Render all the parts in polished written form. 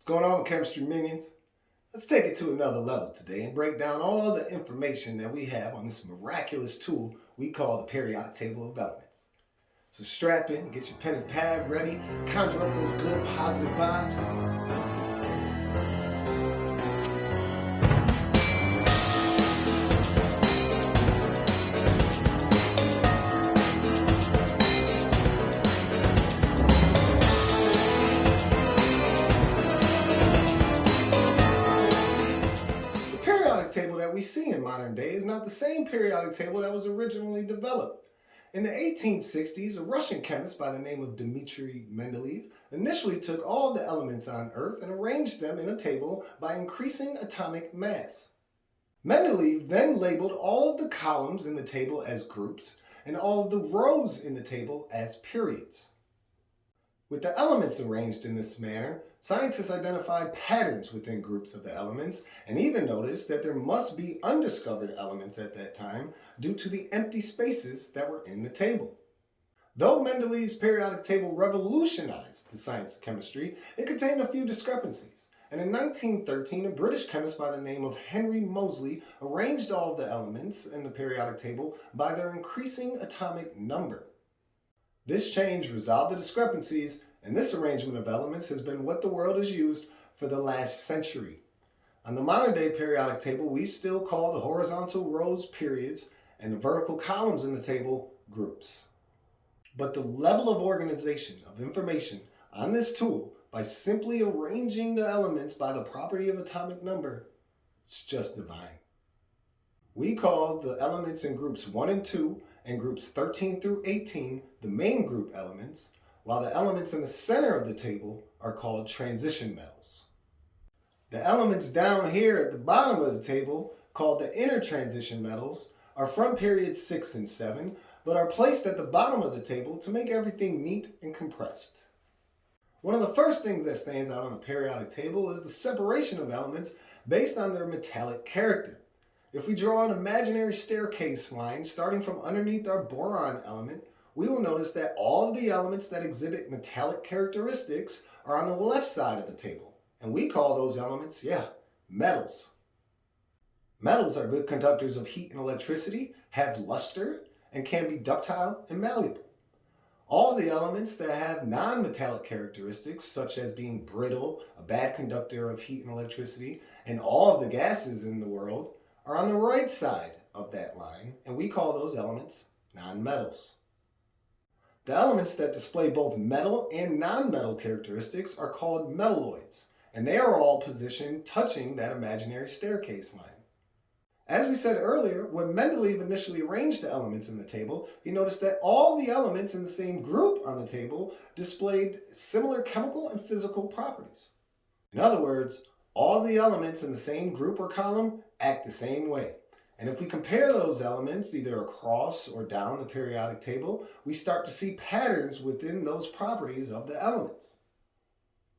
What's going on, chemistry minions? Let's take it to another level today and break down all the information that we have on this miraculous tool we call the periodic table of elements. So strap in, get your pen and pad ready, conjure up those good positive vibes. Let's do this. Table that we see in modern day is not the same periodic table that was originally developed. In the 1860s, a Russian chemist by the name of Dimitri Mendeleev initially took all the elements on Earth and arranged them in a table by increasing atomic mass. Mendeleev then labeled all of the columns in the table as groups and all of the rows in the table as periods. With the elements arranged in this manner, scientists identified patterns within groups of the elements and even noticed that there must be undiscovered elements at that time due to the empty spaces that were in the table. Though Mendeleev's periodic table revolutionized the science of chemistry, it contained a few discrepancies. And in 1913, a British chemist by the name of Henry Mosely arranged all of the elements in the periodic table by their increasing atomic number. This change resolved the discrepancies, and this arrangement of elements has been what the world has used for the last century. On the modern day periodic table, we still call the horizontal rows periods and the vertical columns in the table groups. But the level of organization of information on this tool by simply arranging the elements by the property of atomic number, it's just divine. We call the elements in groups 1 and 2 and groups 13 through 18 the main group elements, while the elements in the center of the table are called transition metals. The elements down here at the bottom of the table, called the inner transition metals, are from periods 6 and 7, but are placed at the bottom of the table to make everything neat and compressed. One of the first things that stands out on the periodic table is the separation of elements based on their metallic character. If we draw an imaginary staircase line starting from underneath our boron element, we will notice that all of the elements that exhibit metallic characteristics are on the left side of the table. And we call those elements, metals. Metals are good conductors of heat and electricity, have luster, and can be ductile and malleable. All of the elements that have non-metallic characteristics, such as being brittle, a bad conductor of heat and electricity, and all of the gases in the world, are on the right side of that line, and we call those elements nonmetals. The elements that display both metal and non-metal characteristics are called metalloids, and they are all positioned touching that imaginary staircase line. As we said earlier, when Mendeleev initially arranged the elements in the table, he noticed that all the elements in the same group on the table displayed similar chemical and physical properties. In other words, all the elements in the same group or column act the same way. And if we compare those elements either across or down the periodic table, we start to see patterns within those properties of the elements.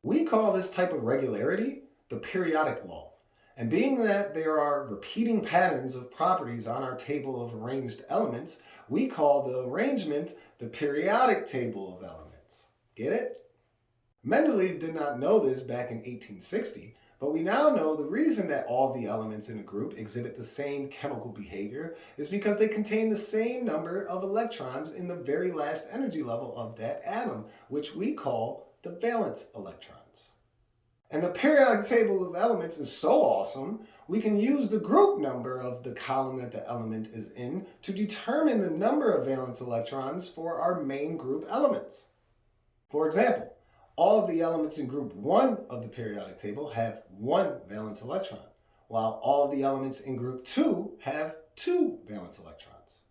We call this type of regularity the periodic law. And being that there are repeating patterns of properties on our table of arranged elements, we call the arrangement the periodic table of elements. Get it? Mendeleev did not know this back in 1860, but we now know the reason that all the elements in a group exhibit the same chemical behavior is because they contain the same number of electrons in the very last energy level of that atom, which we call the valence electrons. And the periodic table of elements is so awesome, we can use the group number of the column that the element is in to determine the number of valence electrons for our main group elements. For example, all of the elements in group 1 of the periodic table have 1 valence electron, while all of the elements in group 2 have 2 valence electrons.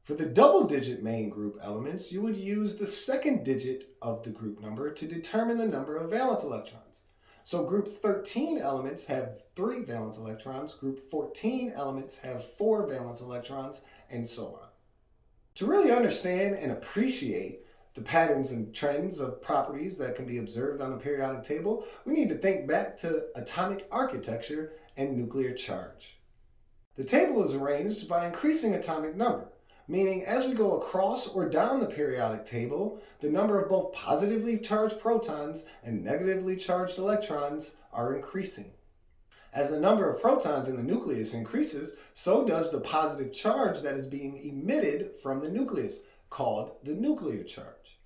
For the double-digit main group elements, you would use the second digit of the group number to determine the number of valence electrons. So group 13 elements have 3 valence electrons, group 14 elements have 4 valence electrons, and so on. To really understand and appreciate the patterns and trends of properties that can be observed on the periodic table, we need to think back to atomic architecture and nuclear charge. The table is arranged by increasing atomic number, meaning as we go across or down the periodic table, the number of both positively charged protons and negatively charged electrons are increasing. As the number of protons in the nucleus increases, so does the positive charge that is being emitted from the nucleus, called the nuclear charge.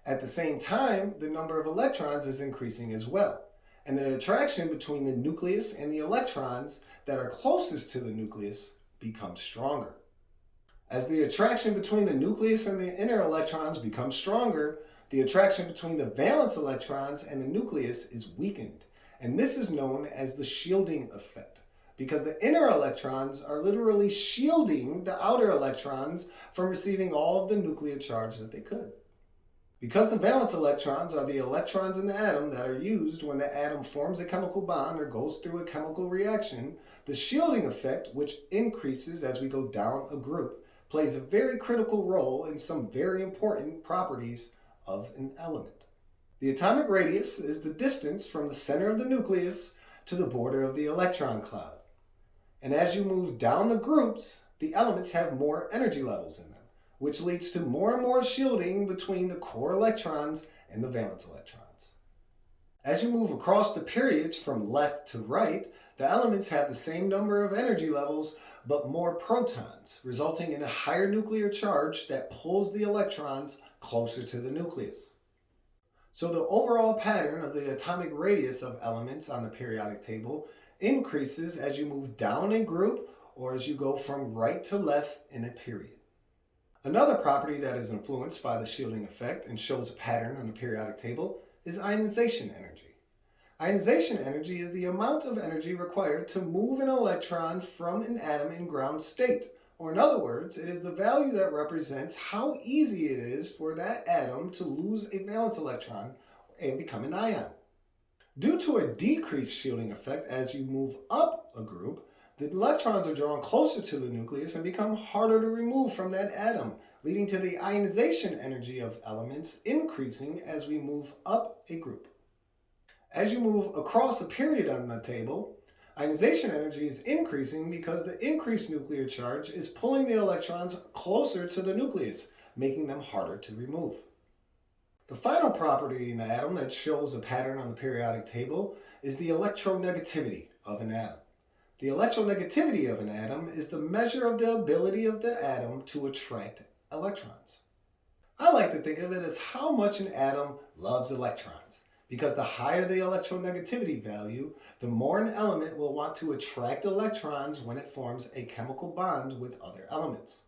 At the same time, the number of electrons is increasing as well, and the attraction between the nucleus and the electrons that are closest to the nucleus becomes stronger. As the attraction between the nucleus and the inner electrons becomes stronger, the attraction between the valence electrons and the nucleus is weakened, and this is known as the shielding effect, because the inner electrons are literally shielding the outer electrons from receiving all of the nuclear charge that they could. Because the valence electrons are the electrons in the atom that are used when the atom forms a chemical bond or goes through a chemical reaction, the shielding effect, which increases as we go down a group, plays a very critical role in some very important properties of an element. The atomic radius is the distance from the center of the nucleus to the border of the electron cloud. And as you move down the groups, the elements have more energy levels in them, which leads to more and more shielding between the core electrons and the valence electrons. As you move across the periods from left to right, the elements have the same number of energy levels, but more protons, resulting in a higher nuclear charge that pulls the electrons closer to the nucleus. So the overall pattern of the atomic radius of elements on the periodic table increases as you move down a group or as you go from right to left in a period. Another property that is influenced by the shielding effect and shows a pattern on the periodic table is ionization energy. Ionization energy is the amount of energy required to move an electron from an atom in ground state, or in other words, it is the value that represents how easy it is for that atom to lose a valence electron and become an ion. Due to a decreased shielding effect as you move up a group, the electrons are drawn closer to the nucleus and become harder to remove from that atom, leading to the ionization energy of elements increasing as we move up a group. As you move across a period on the table, ionization energy is increasing because the increased nuclear charge is pulling the electrons closer to the nucleus, making them harder to remove. The final property in the atom that shows a pattern on the periodic table is the electronegativity of an atom. The electronegativity of an atom is the measure of the ability of the atom to attract electrons. I like to think of it as how much an atom loves electrons, because the higher the electronegativity value, the more an element will want to attract electrons when it forms a chemical bond with other elements.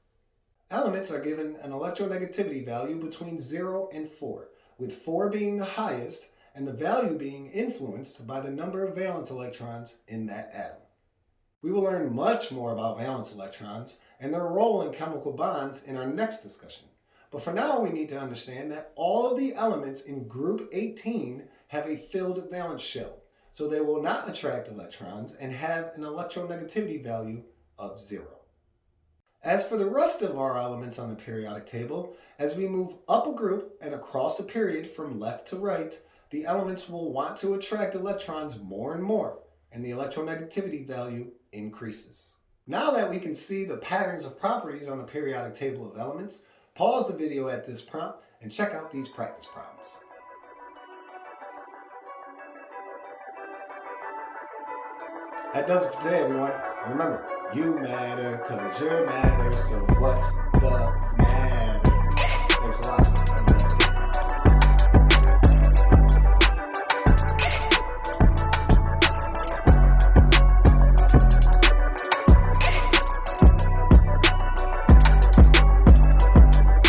Elements are given an electronegativity value between 0 and 4, with 4 being the highest and the value being influenced by the number of valence electrons in that atom. We will learn much more about valence electrons and their role in chemical bonds in our next discussion. But for now, we need to understand that all of the elements in group 18 have a filled valence shell, so they will not attract electrons and have an electronegativity value of 0. As for the rest of our elements on the periodic table, as we move up a group and across a period from left to right, the elements will want to attract electrons more and more, and the electronegativity value increases. Now that we can see the patterns of properties on the periodic table of elements, pause the video at this prompt and check out these practice problems. That does it for today, everyone. Remember, you matter 'cause you're matter, so what's the matter? Thanks for watching.